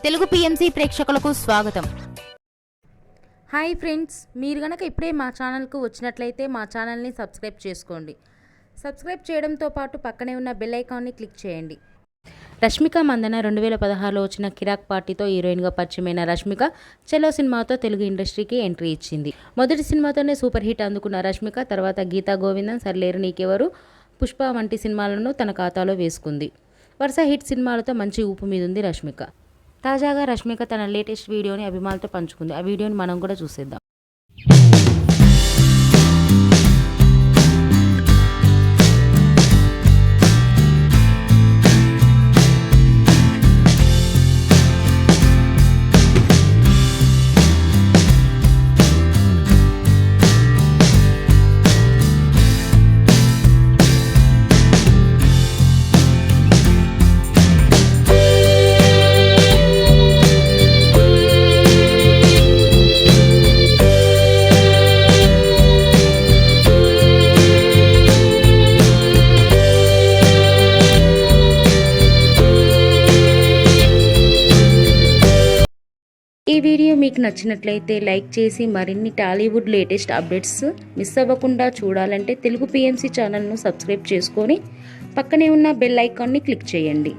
Telugu PMC ప్రేక్షకులకు స్వాగతం. Hi friends, మీరు గనక ఇప్పుడే మా ఛానల్కు వచ్చినట్లయితే మా ఛానల్ని సబ్స్క్రైబ్ చేసుకోండి. సబ్స్క్రైబ్ చేయడంతో పాటు పక్కనే ఉన్న బెల్ ఐకాన్ని క్లిక్ చేయండి. రష్మిక మందన 2016లో వచ్చిన కిరాక్ పార్టీతో హీరోయిన్గా పరిచయమైన రష్మిక చెలో సినిమాతో తెలుగు ఇండస్ట్రీకి ఎంట్రీ ఇచ్చింది. మొదటి సినిమాతోనే సూపర్ హిట్ అందుకున్న రష్మిక తర్వాత గీతా గోవిందం, సర్లేరు నీకెవరు, పుష్ప వంటి సినిమాలను తన ఖాతాలో వేసుకుంది. వరుస హిట్ సినిమాలతో మంచి ఊపు మీదుంది రష్మిక. తాజాగా రష్మిక తన లేటెస్ట్ వీడియోని అభిమానులతో పంచుకుంది. ఆ వీడియోని మనం కూడా చూసేద్దాం. ఈ వీడియో మీకు నచ్చినట్లయితే లైక్ చేసి మరిన్ని టాలీవుడ్ లేటెస్ట్ అప్డేట్స్ మిస్ అవ్వకుండా చూడాలంటే తెలుగు పిఎంసి ఛానల్ను సబ్స్క్రైబ్ చేసుకొని పక్కనే ఉన్న బెల్ ఐకాన్ని క్లిక్ చేయండి.